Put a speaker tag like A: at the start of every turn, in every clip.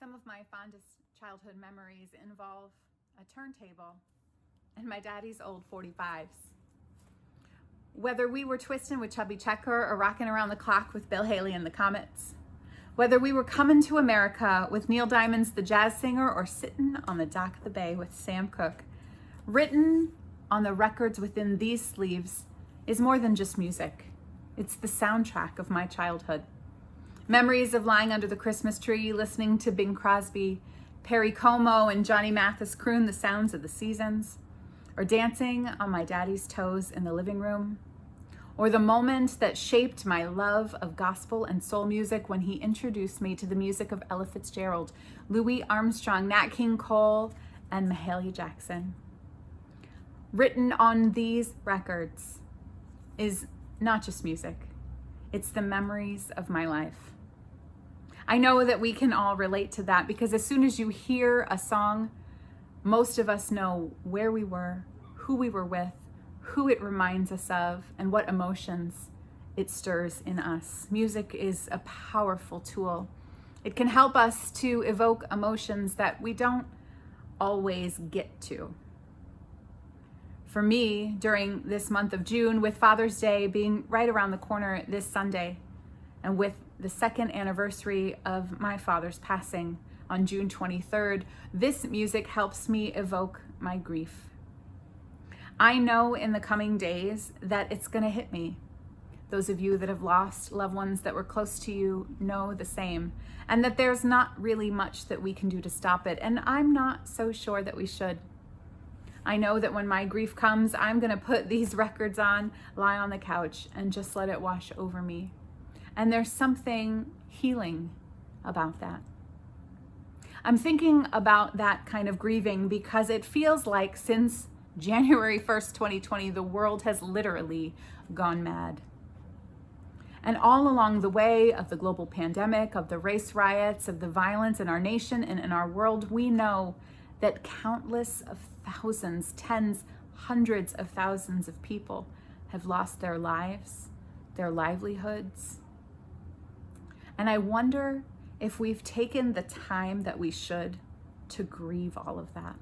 A: Some of my fondest childhood memories involve a turntable and my daddy's old 45s. Whether we were twisting with Chubby Checker or rocking around the clock with Bill Haley and the Comets, whether we were coming to America with Neil Diamond's The Jazz Singer or sitting on the dock of the bay with Sam Cooke, written on the records within these sleeves is more than just music. It's the soundtrack of my childhood. Memories of lying under the Christmas tree, listening to Bing Crosby, Perry Como, and Johnny Mathis croon the sounds of the seasons, or dancing on my daddy's toes in the living room, or the moment that shaped my love of gospel and soul music when he introduced me to the music of Ella Fitzgerald, Louis Armstrong, Nat King Cole, and Mahalia Jackson. Written on these records is not just music, it's the memories of my life. I know that we can all relate to that because as soon as you hear a song, most of us know where we were, who we were with, who it reminds us of, and what emotions it stirs in us. Music is a powerful tool. It can help us to evoke emotions that we don't always get to. For me, during this month of June, with Father's Day being right around the corner this Sunday, and with the second anniversary of my father's passing on June 23rd, this music helps me evoke my grief. I know in the coming days that it's gonna hit me. Those of you that have lost loved ones that were close to you know the same, and that there's not really much that we can do to stop it, and I'm not so sure that we should. I know that when my grief comes, I'm gonna put these records on, lie on the couch, and just let it wash over me. And there's something healing about that. I'm thinking about that kind of grieving because it feels like since January 1st, 2020, the world has literally gone mad. And all along the way of the global pandemic, of the race riots, of the violence in our nation and in our world, we know that countless of thousands, tens, hundreds of thousands of people have lost their lives, their livelihoods. And I wonder if we've taken the time that we should to grieve all of that.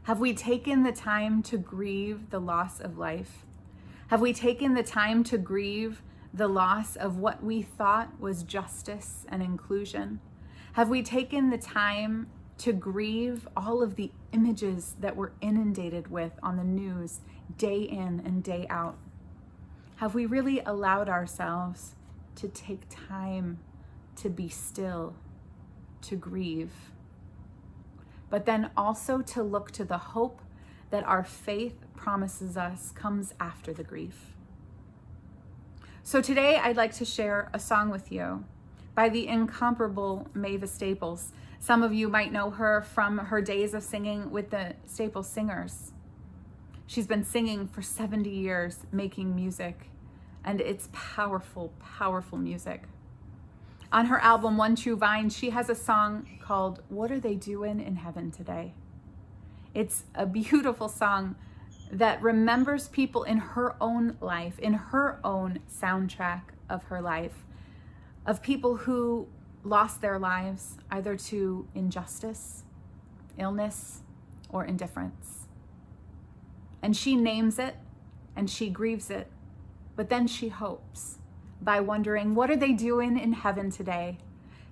A: Have we taken the time to grieve the loss of life? Have we taken the time to grieve the loss of what we thought was justice and inclusion? Have we taken the time to grieve all of the images that we're inundated with on the news day in and day out? Have we really allowed ourselves to take time to be still, to grieve, but then also to look to the hope that our faith promises us comes after the grief? So today I'd like to share a song with you by the incomparable Mavis Staples. Some of you might know her from her days of singing with the Staples Singers. She's been singing for 70 years, making music, and it's powerful, powerful music. On her album, One True Vine, she has a song called What Are They Doing in Heaven Today? It's a beautiful song that remembers people in her own life, in her own soundtrack of her life, of people who lost their lives either to injustice, illness, or indifference. And she names it and she grieves it, but then she hopes by wondering, what are they doing in heaven today?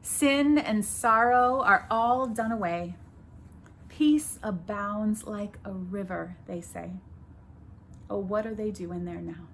A: Sin and sorrow are all done away. Peace abounds like a river, they say. Oh, what are they doing there now?